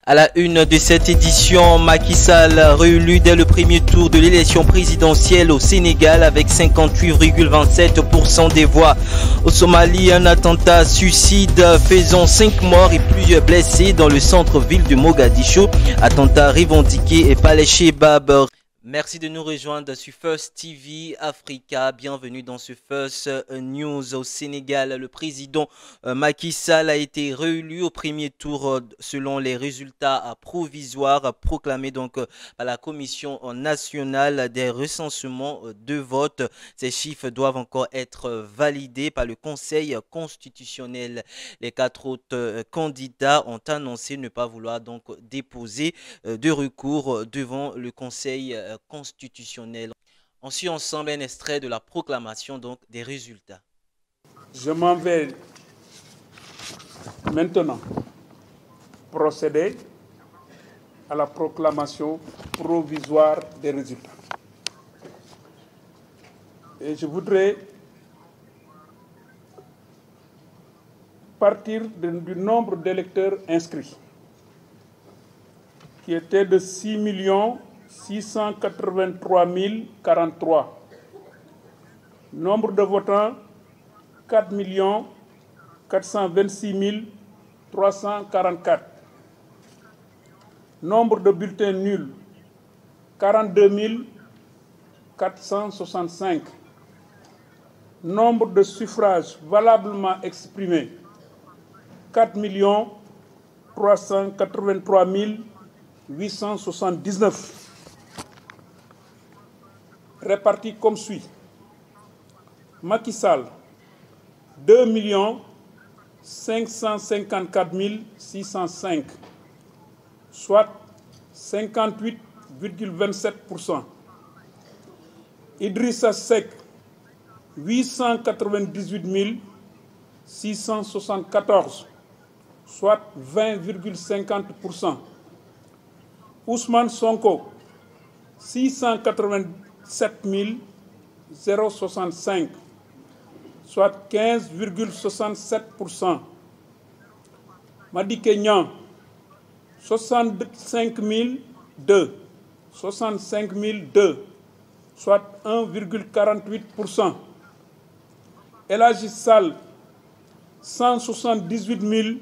À la une de cette édition, Macky Sall réélu dès le premier tour de l'élection présidentielle au Sénégal avec 58,27% des voix. Au Somalie, un attentat suicide faisant 5 morts et plusieurs blessés dans le centre-ville de Mogadiscio. Attentat revendiqué par les Chebab. Merci de nous rejoindre sur First TV Africa. Bienvenue dans ce First News. Au Sénégal, le président Macky Sall a été réélu au premier tour selon les résultats provisoires proclamés donc par la Commission nationale des recensements de vote. Ces chiffres doivent encore être validés par le Conseil constitutionnel. Les 4 autres candidats ont annoncé ne pas vouloir donc déposer de recours devant le Conseil constitutionnel. On suit ensemble un extrait de la proclamation donc des résultats. Je m'en vais maintenant procéder à la proclamation provisoire des résultats. Et je voudrais partir du nombre d'électeurs inscrits, qui était de 6 683 043. Nombre de votants, 4 426 344. Nombre de bulletins nuls, 42 465. Nombre de suffrages valablement exprimés, 4 383 879. Répartis comme suit. Macky Sall, 2 554 605, soit 58,27%. Idrissa Seck, 898 674, soit 20,50%. Ousmane Sonko, 687 065, soit 15,67%. Madické Niang, 65 002, soit 1,48%. El Hadji Sall, 178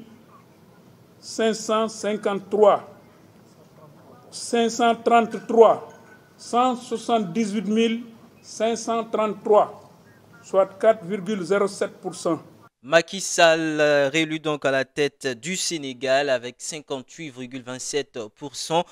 553, 533, 178 533, soit 4,07%. Macky Sall réélu donc à la tête du Sénégal avec 58,27%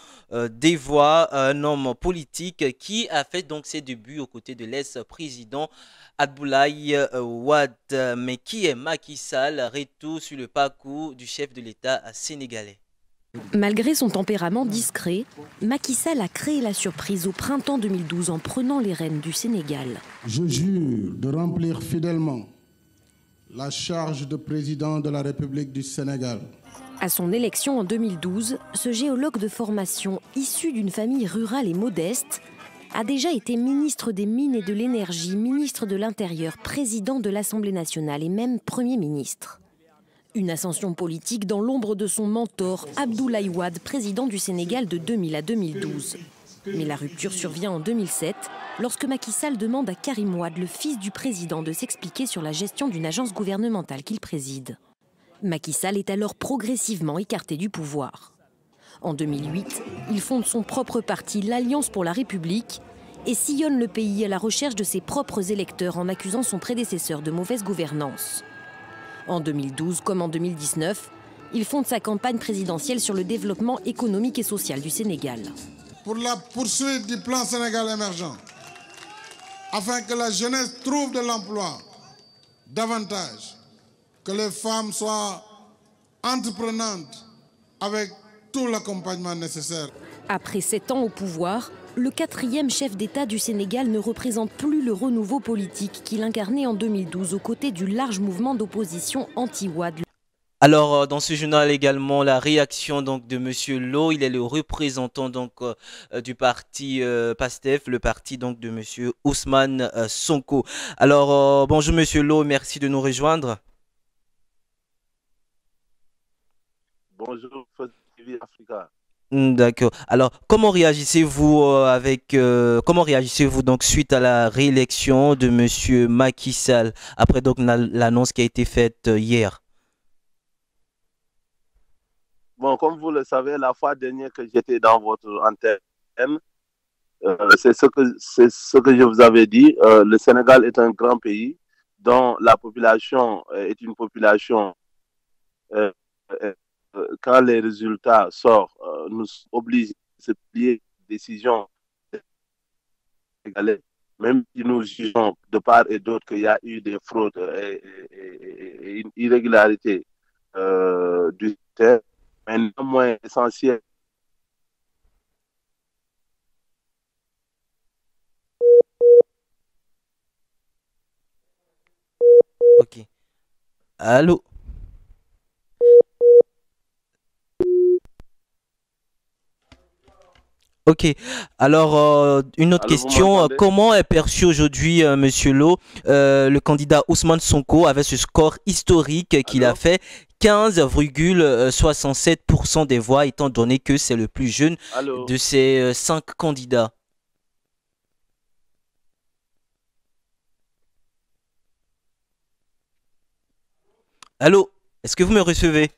des voix, un homme politique qui a fait donc ses débuts aux côtés de l'ex-président Abdoulaye Wade. Mais qui est Macky Sall? Retour sur le parcours du chef de l'État sénégalais. Malgré son tempérament discret, Macky Sall a créé la surprise au printemps 2012 en prenant les rênes du Sénégal. Je jure de remplir fidèlement la charge de président de la République du Sénégal. À son élection en 2012, ce géologue de formation, issu d'une famille rurale et modeste, a déjà été ministre des Mines et de l'Énergie, ministre de l'Intérieur, président de l'Assemblée nationale et même Premier ministre. Une ascension politique dans l'ombre de son mentor, Abdoulaye Wade, président du Sénégal de 2000 à 2012. Mais la rupture survient en 2007, lorsque Macky Sall demande à Karim Wade, le fils du président, de s'expliquer sur la gestion d'une agence gouvernementale qu'il préside. Macky Sall est alors progressivement écarté du pouvoir. En 2008, il fonde son propre parti, l'Alliance pour la République, et sillonne le pays à la recherche de ses propres électeurs en accusant son prédécesseur de mauvaise gouvernance. En 2012 comme en 2019, il fonde sa campagne présidentielle sur le développement économique et social du Sénégal. Pour la poursuite du plan Sénégal émergent, afin que la jeunesse trouve de l'emploi davantage, que les femmes soient entreprenantes avec tout l'accompagnement nécessaire. Après 7 ans au pouvoir, le 4e chef d'État du Sénégal ne représente plus le renouveau politique qu'il incarnait en 2012 aux côtés du large mouvement d'opposition anti-Wade. Alors, dans ce journal également, la réaction donc de Monsieur Lo, il est le représentant donc du parti PASTEF, le parti donc de Monsieur Ousmane Sonko. Alors, bonjour Monsieur Lo, merci de nous rejoindre. Bonjour, Africa. D'accord. Alors, comment réagissez-vous comment réagissez-vous donc suite à la réélection de Monsieur Macky Sall après donc l'annonce qui a été faite hier? Bon, comme vous le savez, la fois dernière que j'étais dans votre antenne, c'est ce que je vous avais dit. Le Sénégal est un grand pays dont la population est une population euh, euh, quand les résultats sortent, nous obligent à se plier aux décisions sénégalaises. Même si nous jugeons de part et d'autre qu'il y a eu des fraudes et une irrégularité du système, mais néanmoins essentiel. Ok. Allô? Ok, alors une autre Allô, vous question, m'entendez? comment est perçu aujourd'hui, Monsieur Lo, le candidat Ousmane Sonko avec ce score historique qu'il a Allô? fait 15,67% des voix, étant donné que c'est le plus jeune Allô? de ces 5 candidats. Allô, est-ce que vous me recevez?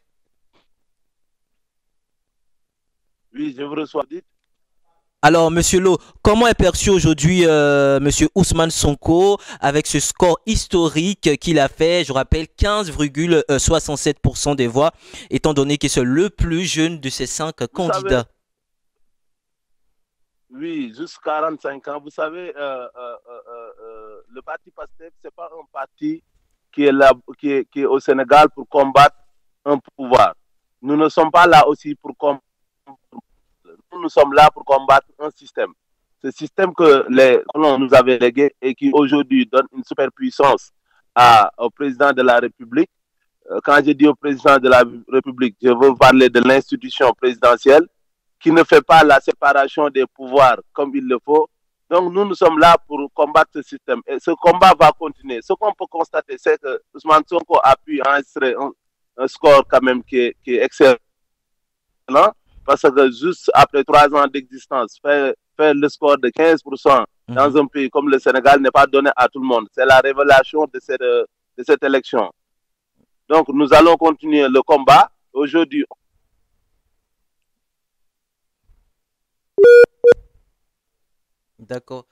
Oui, je vous reçois. Dites. Alors, Monsieur Lo, comment est perçu aujourd'hui Monsieur Ousmane Sonko avec ce score historique qu'il a fait, je rappelle, 15,67% des voix, étant donné que c'est le plus jeune de ces 5 Vous savez, candidats. oui, juste 45 ans. Vous savez, le parti PASTEF, ce n'est pas un parti qui est là, qui est au Sénégal pour combattre un pouvoir. Nous ne sommes pas là aussi pour combattre. Nous sommes là pour combattre un système. Ce système que les colons nous avaient légué et qui aujourd'hui donne une superpuissance au président de la République. Quand je dis au président de la République, je veux parler de l'institution présidentielle qui ne fait pas la séparation des pouvoirs comme il le faut. Donc nous sommes là pour combattre ce système. Et ce combat va continuer. Ce qu'on peut constater, c'est que Ousmane Sonko a pu enregistrer un score quand même qui est excellent. Parce que juste après 3 ans d'existence, faire le score de 15% dans un pays comme le Sénégal n'est pas donné à tout le monde. C'est la révélation de cette élection. Donc nous allons continuer le combat. Aujourd'hui, D'accord.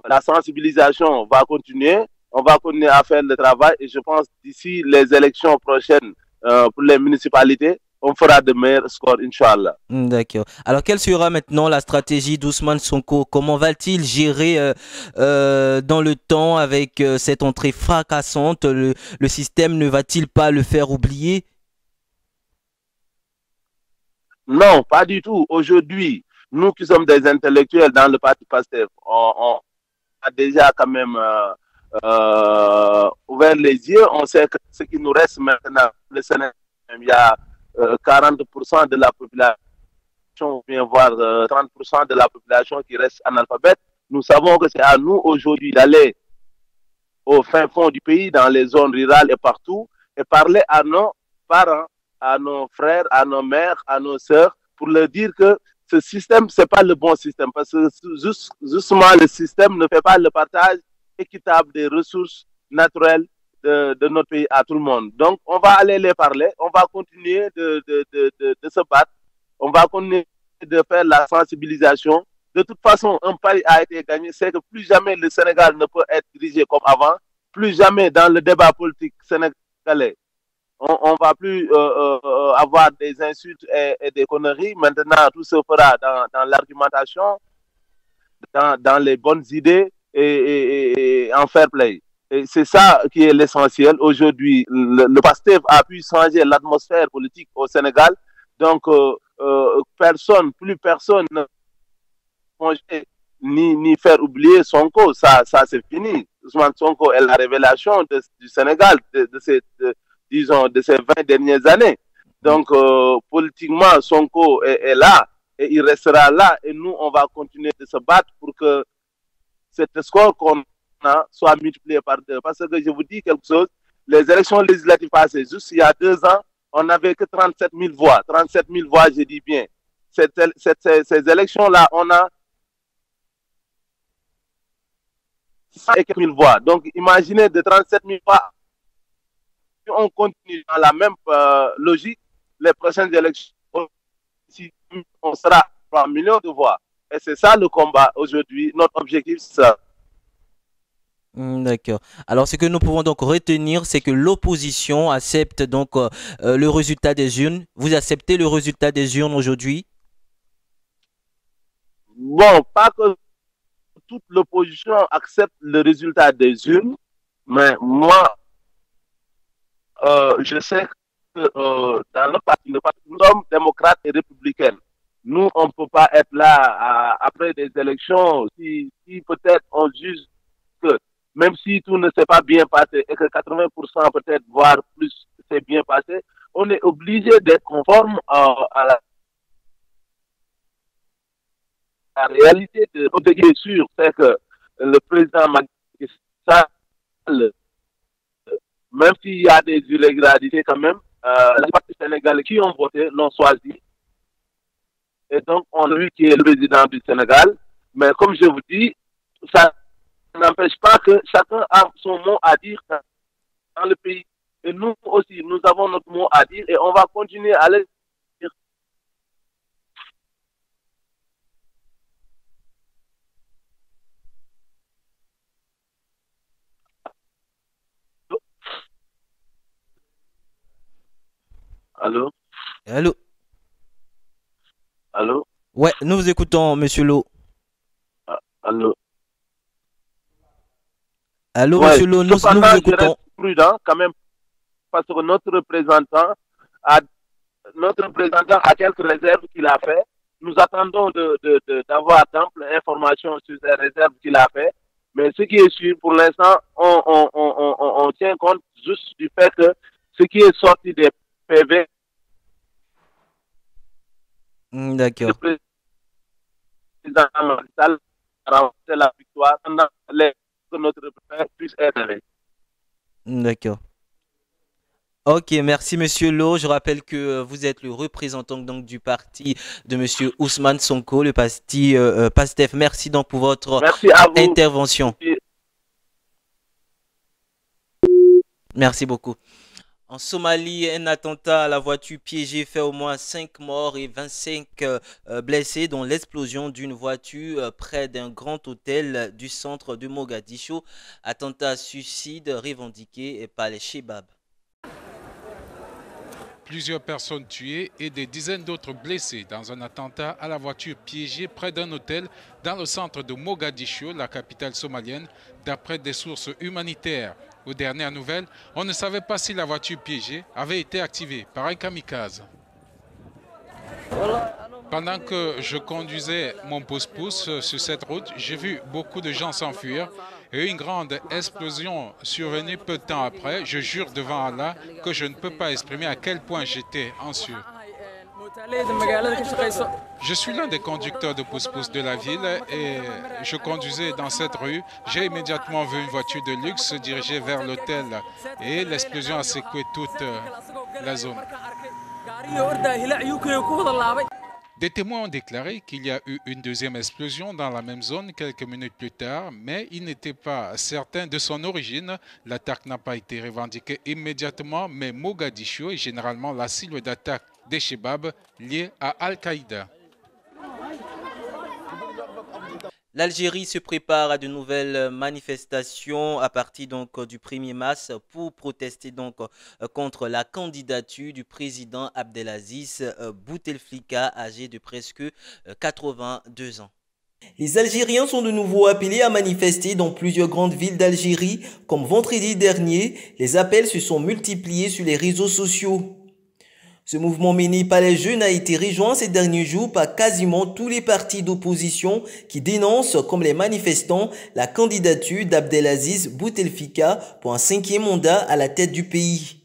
la sensibilisation va continuer. On va continuer à faire le travail et je pense d'ici les élections prochaines pour les municipalités, on fera de meilleurs scores, Inch'Allah. D'accord. Alors, quelle sera maintenant la stratégie d'Ousmane Sonko? Comment va-t-il gérer dans le temps avec cette entrée fracassante? Le système ne va-t-il pas le faire oublier? Non, pas du tout. Aujourd'hui, nous qui sommes des intellectuels dans le parti PASTEF, on a déjà quand même ouvert les yeux. On sait que ce qui nous reste maintenant, le Sénégal, il y a 40% de la population, vient voir 30% de la population qui reste analphabète. Nous savons que c'est à nous aujourd'hui d'aller au fin fond du pays, dans les zones rurales et partout, et parler à nos parents, à nos frères, à nos mères, à nos sœurs, pour leur dire que ce système, ce n'est pas le bon système, parce que justement, le système ne fait pas le partage équitable des ressources naturelles de notre pays à tout le monde. Donc, on va aller les parler, on va continuer de se battre, on va continuer de faire la sensibilisation. De toute façon, un pari a été gagné, c'est que plus jamais le Sénégal ne peut être dirigé comme avant, plus jamais dans le débat politique sénégalais, on ne va plus avoir des insultes et des conneries. Maintenant, tout se fera dans l'argumentation, dans les bonnes idées et en fair play. Et c'est ça qui est l'essentiel. Aujourd'hui, le PASTEF a pu changer l'atmosphère politique au Sénégal. Donc, plus personne ne ni faire oublier Sonko. Ça c'est fini. Ousmane Sonko est la révélation du Sénégal disons, de ces 20 dernières années. Donc, politiquement, Sonko est là et il restera là. Et nous, on va continuer de se battre pour que cet score qu'on a soit multiplié par 2. Parce que je vous dis quelque chose, les élections législatives passées, juste il y a 2 ans, on n'avait que 37 000 voix. 37 000 voix, je dis bien. Ces élections-là, on a 100 et quelques mille voix. Donc, imaginez de 37 000 voix. Si on continue dans la même logique, les prochaines élections, on sera à 3 millions de voix. Et c'est ça le combat aujourd'hui. Notre objectif, c'est ça. D'accord. Alors, ce que nous pouvons donc retenir, c'est que l'opposition accepte donc le résultat des urnes. Vous acceptez le résultat des urnes aujourd'hui? Bon, pas que toute l'opposition accepte le résultat des urnes, mais moi, je sais que dans le parti, nous sommes démocrates et républicains. Nous, on ne peut pas être là après des élections si peut-être on juge que même si tout ne s'est pas bien passé et que 80% peut-être, voire plus, s'est bien passé, on est obligé d'être conforme à la réalité. Ce qui est sûr, c'est que le président Macky Sall, même s'il y a des illégalités quand même, les partis sénégalais qui ont voté l'ont choisi. Et donc, on a vu qui est le président du Sénégal. Mais comme je vous dis, ça n'empêche pas que chacun a son mot à dire dans le pays. Et nous aussi, nous avons notre mot à dire et on va continuer à le dire. Allô? Allô? Allô? Ouais, nous vous écoutons, Monsieur Lo. Allô? Allô, Ouais, Monsieur Lo, nous cependant, vous je écoutons. reste prudent quand même parce que notre représentant a quelques réserves qu'il a fait. Nous attendons d'avoir d'amples informations sur ces réserves qu'il a fait. Mais ce qui est sûr, pour l'instant, on tient compte juste du fait que ce qui est sorti des PV, D'accord. le président Macky Sall a remporté la victoire pendant que notre père puisse être élevé. D'accord. Ok, merci Monsieur Lo. Je rappelle que vous êtes le représentant donc du parti de Monsieur Ousmane Sonko, le parti PASTEF. Merci donc pour votre Merci à vous. intervention. Merci beaucoup. En Somalie, un attentat à la voiture piégée fait au moins 5 morts et 25 blessés, dont l'explosion d'une voiture près d'un grand hôtel du centre de Mogadiscio. Attentat suicide revendiqué par les Chebab. Plusieurs personnes tuées et des dizaines d'autres blessées dans un attentat à la voiture piégée près d'un hôtel dans le centre de Mogadiscio, la capitale somalienne, d'après des sources humanitaires. Aux dernières nouvelles, on ne savait pas si la voiture piégée avait été activée par un kamikaze. Pendant que je conduisais mon pouce-pouce sur cette route, j'ai vu beaucoup de gens s'enfuir et une grande explosion survenue peu de temps après. Je jure devant Allah que je ne peux pas exprimer à quel point j'étais anxieux. Je suis l'un des conducteurs de pouce-pouce de la ville et je conduisais dans cette rue. J'ai immédiatement vu une voiture de luxe se diriger vers l'hôtel et l'explosion a secoué toute la zone. Des témoins ont déclaré qu'il y a eu une deuxième explosion dans la même zone quelques minutes plus tard, mais ils n'étaient pas certains de son origine. L'attaque n'a pas été revendiquée immédiatement, mais Mogadiscio est généralement la cible d'attaque des Chebab liés à Al-Qaïda. L'Algérie se prépare à de nouvelles manifestations à partir donc du 1er mars pour protester donc contre la candidature du président Abdelaziz Bouteflika, âgé de presque 82 ans. Les Algériens sont de nouveau appelés à manifester dans plusieurs grandes villes d'Algérie. Comme vendredi dernier, les appels se sont multipliés sur les réseaux sociaux. Ce mouvement mené par les jeunes a été rejoint ces derniers jours par quasiment tous les partis d'opposition qui dénoncent, comme les manifestants, la candidature d'Abdelaziz Bouteflika pour un 5e mandat à la tête du pays.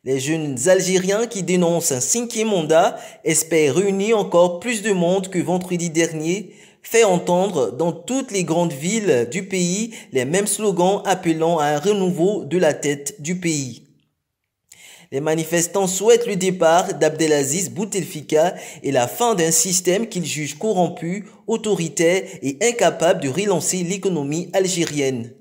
Les jeunes Algériens qui dénoncent un 5e mandat espèrent réunir encore plus de monde que vendredi dernier, fait entendre dans toutes les grandes villes du pays les mêmes slogans appelant à un renouveau de la tête du pays. Les manifestants souhaitent le départ d'Abdelaziz Bouteflika et la fin d'un système qu'ils jugent corrompu, autoritaire et incapable de relancer l'économie algérienne.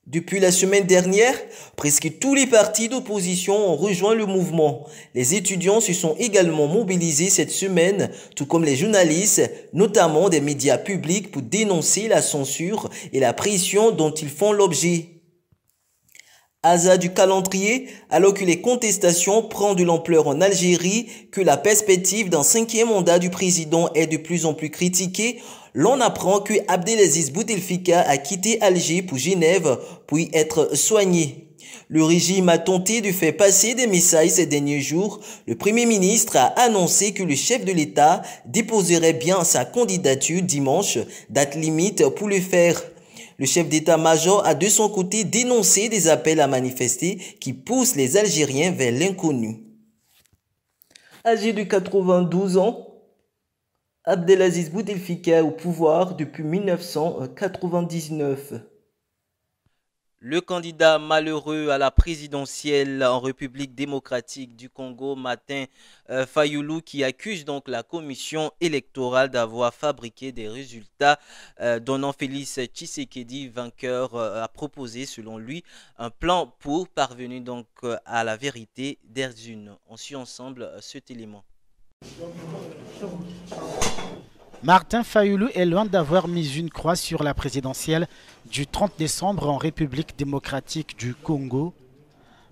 Depuis la semaine dernière, presque tous les partis d'opposition ont rejoint le mouvement. Les étudiants se sont également mobilisés cette semaine, tout comme les journalistes, notamment des médias publics, pour dénoncer la censure et la pression dont ils font l'objet. Hasard du calendrier, alors que les contestations prennent de l'ampleur en Algérie, que la perspective d'un 5e mandat du président est de plus en plus critiquée, l'on apprend que Abdelaziz Bouteflika a quitté Alger pour Genève pour y être soigné. Le régime a tenté de faire passer des messages ces derniers jours. Le Premier ministre a annoncé que le chef de l'État déposerait bien sa candidature dimanche, date limite pour le faire. Le chef d'état-major a de son côté dénoncé des appels à manifester qui poussent les Algériens vers l'inconnu. Âgé de 92 ans, Abdelaziz Bouteflika au pouvoir depuis 1999. Le candidat malheureux à la présidentielle en République démocratique du Congo, Martin Fayulu, qui accuse donc la commission électorale d'avoir fabriqué des résultats donnant Félix Tshisekedi vainqueur, a proposé selon lui un plan pour parvenir donc à la vérité d'Erzune. On suit ensemble cet élément. Martin Fayulu est loin d'avoir mis une croix sur la présidentielle du 30 décembre en République démocratique du Congo,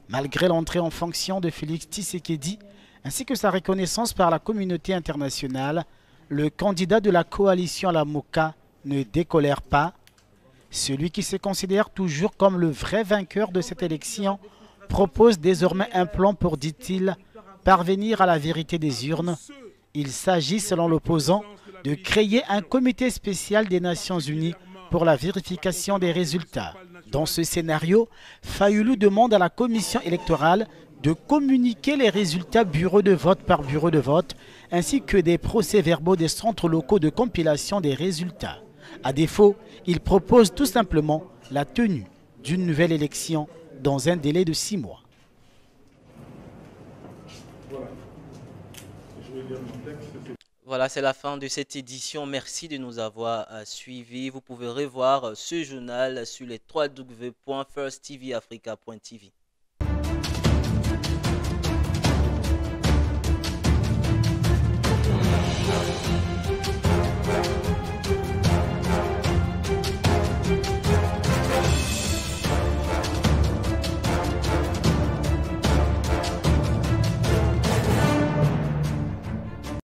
malgré l'entrée en fonction de Félix Tshisekedi ainsi que sa reconnaissance par la communauté internationale. Le candidat de la coalition Lamoka ne décolère pas. Celui qui se considère toujours comme le vrai vainqueur de cette élection propose désormais un plan pour, dit-il, parvenir à la vérité des urnes. Il s'agit, selon l'opposant, de créer un comité spécial des Nations Unies pour la vérification des résultats. Dans ce scénario, Fayulu demande à la commission électorale de communiquer les résultats bureau de vote par bureau de vote, ainsi que des procès-verbaux des centres locaux de compilation des résultats. À défaut, il propose tout simplement la tenue d'une nouvelle élection dans un délai de 6 mois. Voilà, c'est la fin de cette édition. Merci de nous avoir suivis. Vous pouvez revoir ce journal sur les www.firsttvafrica.tv.